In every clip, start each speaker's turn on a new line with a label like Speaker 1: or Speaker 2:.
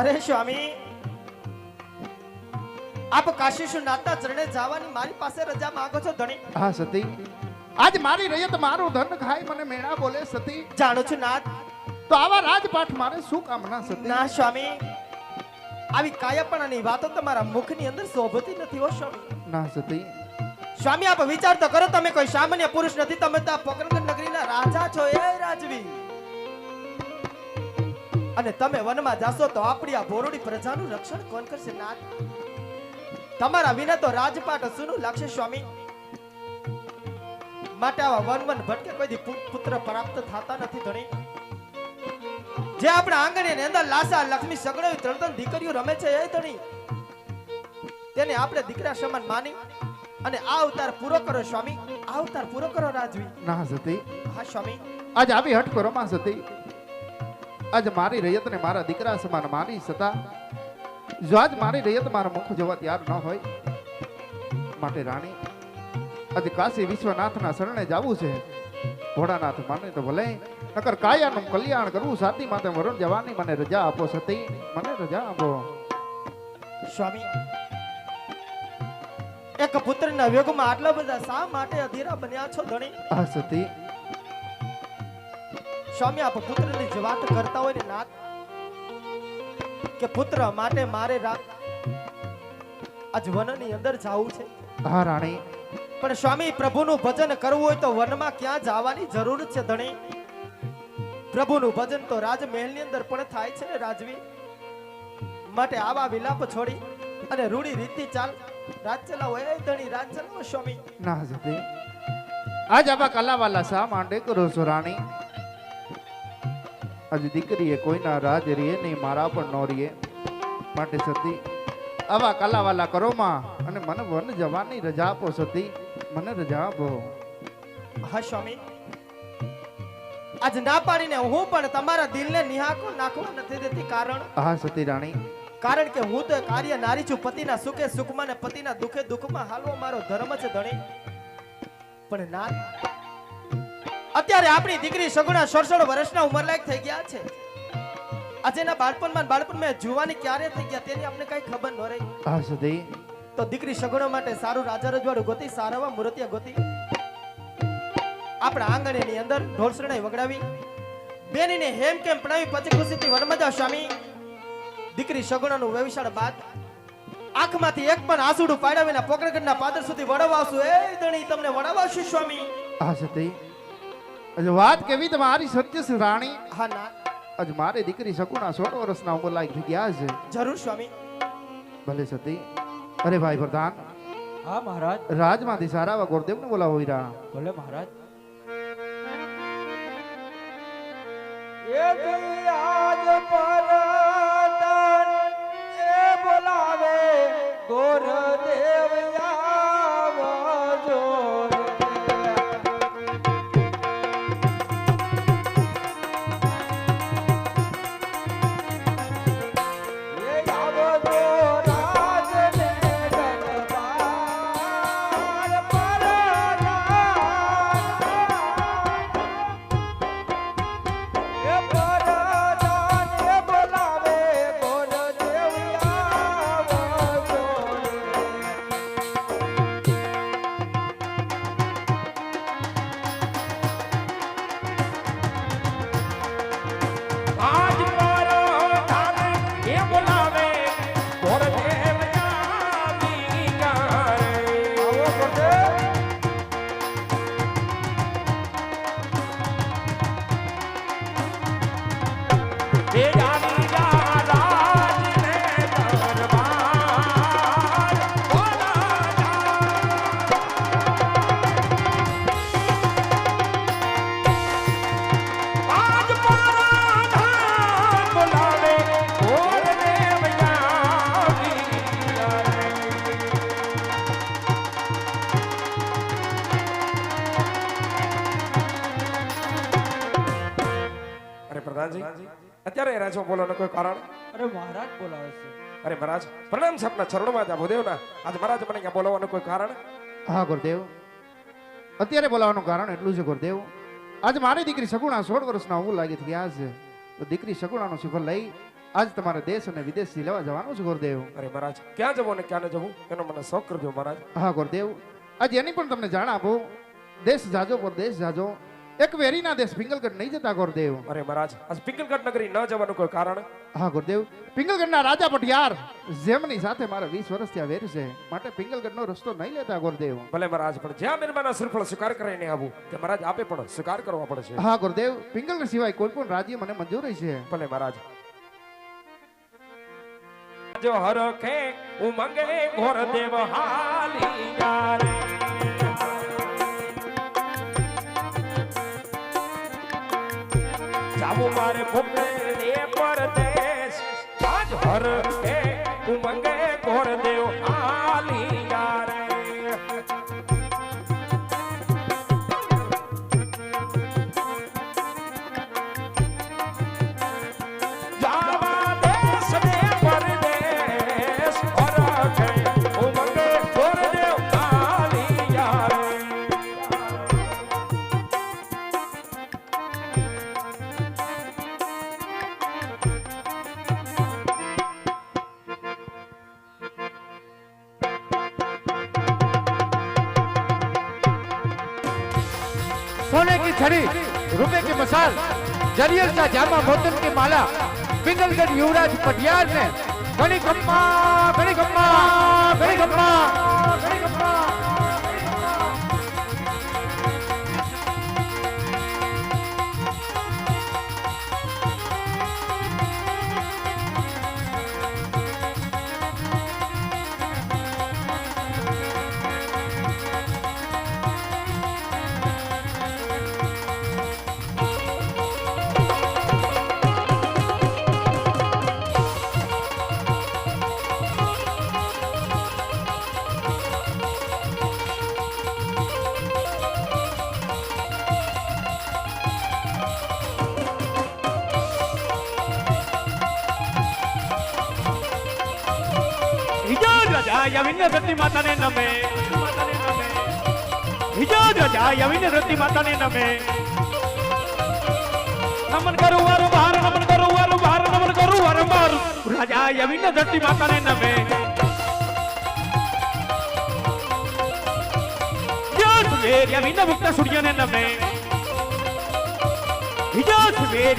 Speaker 1: અરે સ્વામી, આપ કાશીનાથના ચરણે જવાની મારી પાસે રજા માંગો છો ધણી?
Speaker 2: હા સતી, આજ મારી રયત મારું ધન ખાઈ મને મેણા બોલે સતી.
Speaker 1: જાણું છું નાથ.
Speaker 2: તો આવા રાજપાઠ મારે શું કામના સતી?
Speaker 1: ના સ્વામી, આવી કાયાપણાની વાતો તમારા મુખની અંદર શોભતી નથી હો સ્વામી.
Speaker 2: ના સતી.
Speaker 1: સ્વામી આપ વિચાર તો કરો, તમે કોઈ સામાન્ય પુરુષ નથી, તમે તો પોકરણગઢ નગરીના રાજા છો એ રાજવી. અને તમે વનમાં જાશો તો આપણી આ ભોરડી પ્રજાનું રક્ષણ કોણ કરશે નાથ? તમારા વિના તો રાજપાટ સુનું લાગશે સ્વામી. માટે આવા વન ભટકે કોઈ પુત્ર પ્રાપ્ત થતા નથી ધણી. જે આપણા આંગણની અંદર લાસા લક્ષ્મી સગડોઈ ત્રણ દીકરીઓ રમે છે એ ધણી, તેને આપણે દીકરા સમાન માની અને આ અવતાર પૂરો કરો સ્વામી, આ અવતાર પૂરો કરો રાજવી.
Speaker 2: ના સતી.
Speaker 1: હા સ્વામી.
Speaker 2: આજ આવી હટ કરો માં સતી. આજ મારી રયતને મારા દીકરા સમાન માની સતા, જો આજ મારી રયત મારા મુખ જોવા તૈયાર ન હોય, માટે રાણી આજે કાશી વિશ્વનાથના શરણે જાવું છે. ભોળાનાથ માને તો ભલે, નકર કાયાનું કલ્યાણ કરવું સાથી માતે વરુણ જવાની મને રજા આપો સતી, મને રજા આપો.
Speaker 1: સ્વામી, એક પુત્રના વિયોગમાં આટલા બધા શા માટે અધીરા બન્યા છો ધણી?
Speaker 2: આ સતી.
Speaker 1: સ્વામી આપ પુત્રની જ વાત કરતા હોય ને નાથ, કે પુત્ર માટે મારે આજ વનની અંદર જાવું છે.
Speaker 2: હા રાણી.
Speaker 1: પણ સ્વામી પ્રભુનું ભજન કરવું હોય તો વનમાં ક્યાં જવાની જરૂર છે ધણી? પ્રભુનું ભજન તો રાજમહેલની અંદર પણ થાય છે ને રાજવી. માટે આવા વિલાપ છોડી અને રૂડી રીતથી ચાલ રાજ ચલાવો એ ધણી, રાજ ચલાવો સ્વામી.
Speaker 2: ના સતી. આજ આવા કલાવાલા શા માટે કરો છો રાણી? આજ દીકરીએ કોઈના રાજ રીએ નહીં, મારા પણ નો રીએ. માટે સતી આવા કલાવાલા કરો માં અને મને વન જવાની રજા આપો સતી, મને રજા આપો.
Speaker 1: હા સ્વામી, આજ ના પાડીને હું પણ તમારા દિલને નિહાકો નાખવા નથી દેતી. કારણ?
Speaker 2: હા સતી રાણી.
Speaker 1: કારણ કે હું તો કાર્ય નારી છું, પતિના સુખે સુખમાં ને પતિના દુખે દુઃખમાં હાલવો મારો ધર્મ છે ધણી. પણ ના, અત્યારે આપણી દીકરી સગુણા 16 વર્ષના ઉંમર લાયક થઈ ગયા છે. આજેના બાળપણમાં જુવાની ક્યારે થઈ ગયા તેની આપણે કઈ ખબર ન રહી.
Speaker 2: હા સતી.
Speaker 1: તો દીકરી સગુણા માટે સારું રાજા રજવાડું ગોતી, સારાવા મૂર્તિયા ગોતી આપણા આંગણની અંદર ઢોલ શરણાઈ વગડાવી બેનીને હેમ કેમ પણાવી પછી ખુશીથી વનમાં જાવ સ્વામી. દીકરી સગુણાનું વેવિશાળ બાદ આંખમાંથી એક પણ આંસુડું પાડ્યા વિના પોકરણગઢના પાદર સુધી વડાવાશું એ ધણી, તમને વડાવાશું સ્વામી.
Speaker 2: હા સતી. આજે વાત કેવી તમારી સત્ય છે રાણી.
Speaker 1: હા ના.
Speaker 2: આજ મારી દીકરી સગુણા 16 વર્ષના ઉંમર લાયક થઈ ગયા છે.
Speaker 1: જરૂર સ્વામી.
Speaker 2: ભલે સતી. અરે ભાઈ પ્રધાન.
Speaker 3: હા મહારાજ.
Speaker 2: રાજમાંથી સારા ગોરદેવને બોલાવો હીરા.
Speaker 3: ભલે મહારાજ.
Speaker 4: આજ પરતન એ બોલાવે ગોરદેવ આવજો રે, આવજો રાજને દરબાર પરતન એ પરતન એ બોલાવે ગોરદેવ આવજો
Speaker 5: આજ પરધાન એ બોલાવે ગોરદેવ આવી ગયા રે.
Speaker 4: આવો ગોરદેવ.
Speaker 5: એ જાની જા રાજને દરબાર બોલા જા. આજ પરધાન બોલાવે ગોરદેવ આવી ગયા રે. અરે પ્રધાનજી, અત્યારે રાજો બોલવાનું કોઈ કારણ?
Speaker 3: અરે મહારાજ બોલાવે છે.
Speaker 5: અરે મહારાજ, પ્રણામ છે આપના ચરણોમાં જા ભૂદેવના. આજ મહારાજ મને અહીંયા બોલાવવાનું કોઈ કારણ?
Speaker 2: હા ગુરુદેવ. અત્યારે બોલાવવાનું કારણ એટલું છે ગુરુદેવ, આજ મારી દીકરી સગુણા 16 વર્ષના ઉંમર લાગી ગયા છે. તો દીકરી સગુણાનું શિખર લઈ આજ તમારે દેશ અને વિદેશથી લેવા જવાનું છે ગુરુદેવ.
Speaker 5: અરે મહારાજ ક્યાં જવું ને ક્યાં ન જવું એનો મને શોખ કરજો મહારાજ.
Speaker 2: હા ગુરુદેવ, આજે એની પણ તમને જાણ આપો. દેશ જાજો પર દેશ જાજો, એક વેરીના દેશ પિંગલગઢ નહીં જતા ગુરુદેવ.
Speaker 5: અરે મહારાજ આજ પિંગલગઢ નગરી ન જવાનું કોઈ કારણ?
Speaker 2: હા ગુરુદેવ, પિંગલગઢના રાજા પટિયાર જેમની સાથે મારા 20 વર્ષ ત્યાં વેર છે, માટે પિંગલગઢનો રસ્તો નહીં લેતા ગુરુદેવ.
Speaker 5: ભલે મહારાજ, પણ જ્યાં મહેરબાના શ્રીફળ સ્વીકાર કરીને આવું તે મહારાજ આપે પણ સ્વીકાર કરવા પડશે.
Speaker 2: હા ગુરુદેવ, પિંગલગઢ સિવાય કોઈ પણ રાજ્ય મને મંજૂર છે.
Speaker 5: ભલે મહારાજ. જો હરખે ઉમંગે ઘોર દેવ હાલી યારે જાવું મારે ભૂપે ને પરદેશ આજ હરખે ઉમંગે ઘોર દેવ હાલી યારે જાવા દેશ ને પરદેશ હરખે ઉમંગે ઘોર દેવ હાલી યારે
Speaker 6: सोने की छड़ी, रुपए की मसाल, जरियल सा जामा मोतन की माला, पिंगलगढ़ युवराज पटियार ने घणी गप्पा, घणी गप्पा, घणी गप्पा, घणी गप्पा।
Speaker 7: યવિન્ય રતિ માતાને નમે હિજા રાજા યવિન્ય રતિ માતાને નમે નમન કરું વારંવાર નમન કરું વારંવાર નમન કરું વારંવાર રાજા યવિન્ય રતિ માતાને નમે યવિન્ય મુક્ત સૂર્યને નમે હિજા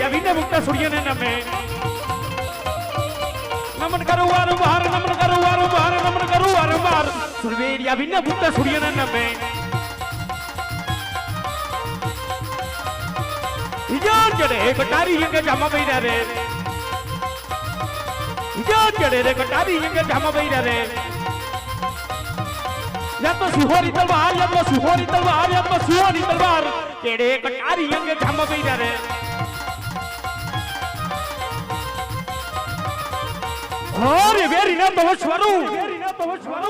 Speaker 7: યવિન્ય મુક્ત સૂર્યને નમે નમન કરું વારંવાર નમન કરું વારંવાર નમન કરું વારંવાર સુરવેરિયા વિના ભૂત સૂર્યને નમે હિજા ચડે કટારી યંગે જામા બૈરા રે હિજા ચડે રે કટારી યંગે જામા બૈરા રે યા તો સુહોરી તલવાર યા તો સુહોરી તલવાર યા તો સુહોરી તલવાર કેડે કટારી યંગે જામા બૈરા રે अरे वेरी ना तो वशवरू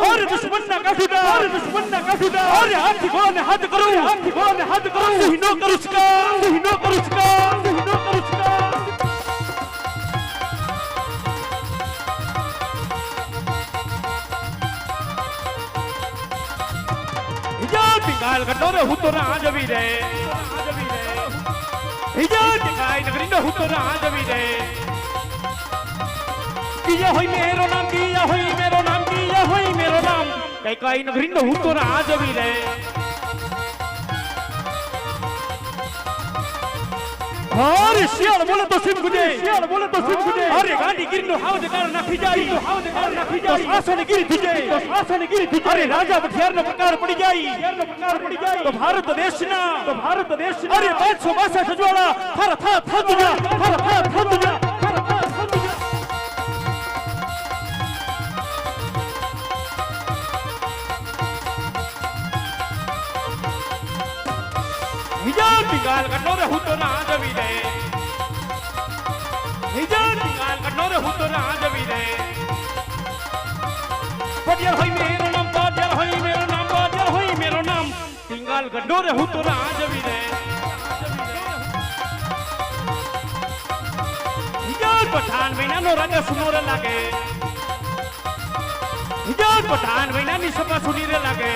Speaker 7: अरे दुश्मन ना काफिदा अरे दुश्मन ना काफिदा अरे हाथ को ने हाथ करो हाथ को ने हाथ करो हिनो करुचका हिनो करुचका हिनो करुचका हिजा पिंगाल कटोरे हूं तो ना आजवी रे हिजा टिकाई नगरी नो हूं तो ना आजवी रे किया होई मेरो नाम किया होई मेरो नाम किया होई मेरो नाम कई कई नगरी न हूं तो राज भी रे अरे शियाल बोले तो सिम गुजे शियाल बोले तो सिम गुजे अरे गाड़ी गिर नो हाव जकार ना खिजाई हाव जकार ना खिजाई तो आसन गिरी तुझे तो आसन गिरी तुझे अरे राजा बखियार नो प्रकार पड़ी जाई तो भारत देश ना अरे 500 मासा सजवाड़ा थारा थारा था तुझा थारा थारा था तुझा हिजाब टिकाल कटोरे हूं तो ना आजवी रे हिजाब टिकाल कटोरे हूं तो ना आजवी रे पटियार होई मेरो नाम पटियार होई मेरो नाम पटियार होई मेरो नाम टिंगाल कटोरे हूं तो ना आजवी रे हिजाब पठान महीना नो राजा सुनोरे लागे हिजाब पठान महीना नी सभा सुनी रे लागे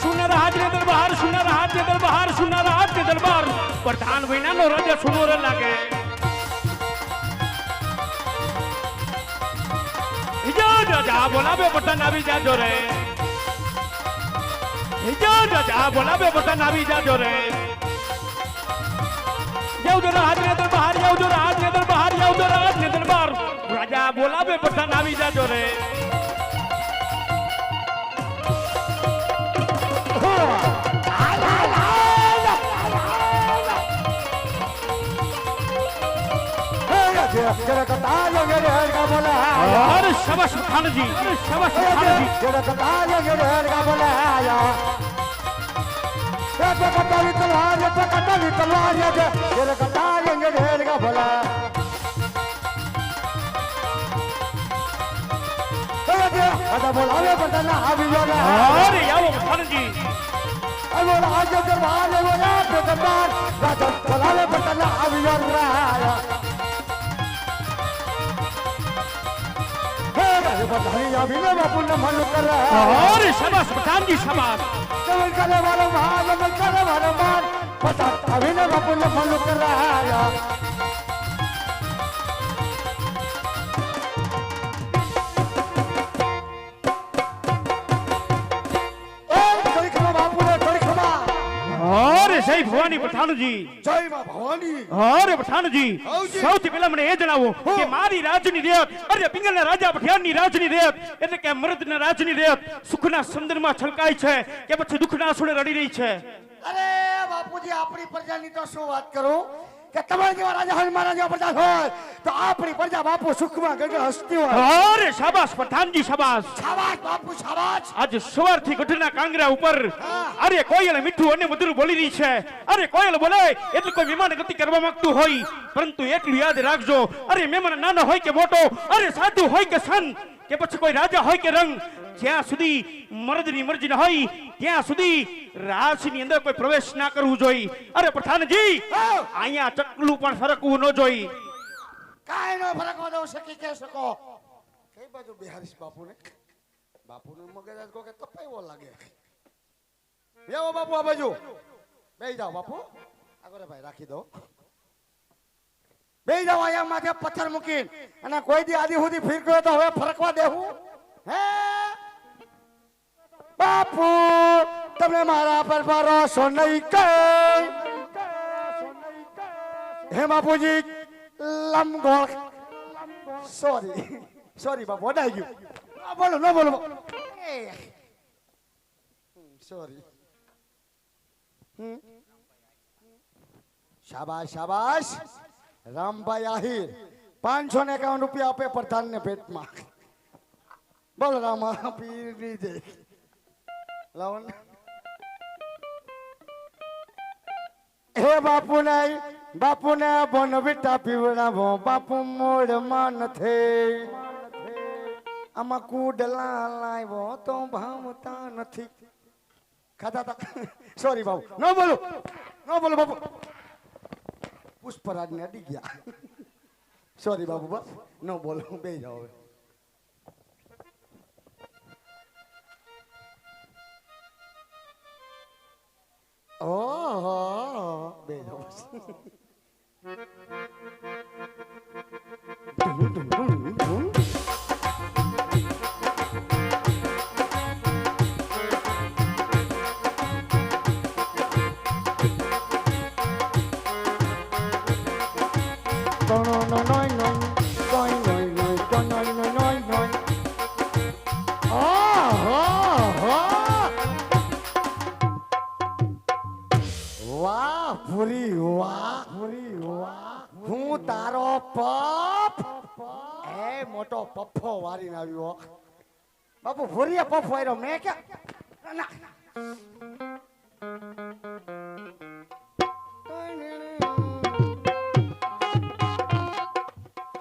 Speaker 7: सुनर हाथ के दरबार सुनर हाथ के दरबार सुनर हाथ के दरबार प्रधान महीना नो राजा सुनो रे लागे રાજા બોલાવે પઠાણ આવી જાજો રે રાજા બોલાવે પઠાણ આવી જાજો રે જાવ જો રાજને દરબાર જાવ જો રાજને દરબાર જાવ જો રાજને દરબાર રાજા બોલાવે પઠાણ આવી જાજો રે अरे शाबाश पठान जी अरे शाबाश पठान जी अरे आओ पठान जी अरे शाबाश पठान जी शाबाश अरे जय भवानी पठान जी
Speaker 4: જય માં ભવાની
Speaker 7: અરે પઠાણજી સૌથી પહેલા મને એ જણાવો કે મારી રાજની રેત અરે પિંગલના રાજા પઠિયારની રાજની રેત એટલે કે મર્દના રાજની રેત સુખના સમુદ્રમાં છલકાય છે કે પછી દુઃખના આંસુડે રડી રહી છે
Speaker 8: અરે બાપુજી આપણી પ્રજાની તો શું વાત કરું કે તમારા જેવા રાજા હોય મારા જેવા પ્રજા હોય તો આપણી પ્રજા બાપુ સુખમાં ગગન હસતી હોય
Speaker 7: અરે શાબાશ પઠાણજી શાબાશ
Speaker 8: શાબાશ બાપુ શાબાશ
Speaker 7: આજ સવારથી ગઢના કાંગરા ઉપર અરે કોયલ મીઠું અને મધુર બોલી રહી છે અરે કોયલ બોલે એટલે કોઈ મહેમાન ગતિ કરવા માંગતું હોય પરંતુ એટલું યાદ રાખજો અરે મહેમાન નાનો હોય કે મોટો અરે સાધુ હોય કે સંત કે પછી કોઈ રાજા હોય કે રંગ જ્યાં સુધી મર્દની મરજી ન હોય ત્યાં સુધી રાજની અંદર કોઈ પ્રવેશ ના કરવું જોઈએ અરે પઠાણજી અહીંયા ચકલું પણ ફરકવું ન જોઈએ
Speaker 8: કાઈ નો ફરક વધો શકી કે શકો કઈ બાજુ બિહારીશ બાપુને મગજ આજ કો કે તપાઈવો લાગે બેવો બાપુ આ બાજુ બેહી જાઓ બાપુ આગળ ભાઈ રાખી દો બેહી જાઓ અહીંયા માથે પથ્થર મૂકીને અને કોઈ દી આદી સુધી ફીર ગયો તો હવે ફરકવા દેવું હે બાપુ તમને મારા પર ભરોસો નહીં કઈ હે બાપુજી લંબગોળ સોરી બાપુ અડાઈ ગયું ન બોલો સોરી શાબાશ શાબાશ રામભાઈ આહિર 551 રૂપિયા આપે પ્રધાન ને ભેટમાં બોલો રામા પીરી દે લાવણ હે બાપુ ને બોનવિટા પીવડાવો બાપુ મોડ માં નથી આમાં કુડલા લાવ્યો તો ભાવતા નથી ખાતા તા સોરી બાપુ ન બોલો બાપુ પુષ્પરાજ ને અડી ગયા સોરી બાપુ બસ ન બોલો બે જાઓ હવે ઓહો બે જાઓ હું તારો પપ એ મોટો પપ્પો વારીને આવ્યો બાપુ ભૂરીએ પપ વાર્યો મેં કે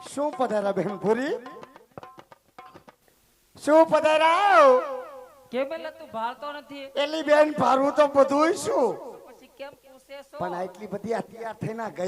Speaker 8: શું પધારા બેન ભૂરી શું પધારા
Speaker 9: કેમ એટલે તું ભારતો નથી
Speaker 8: એલી બેન ભારું તો બધું શું
Speaker 9: પછી કેમ પૂછે છો
Speaker 8: પણ આટલી બધી તૈયાર થઈને ગઈ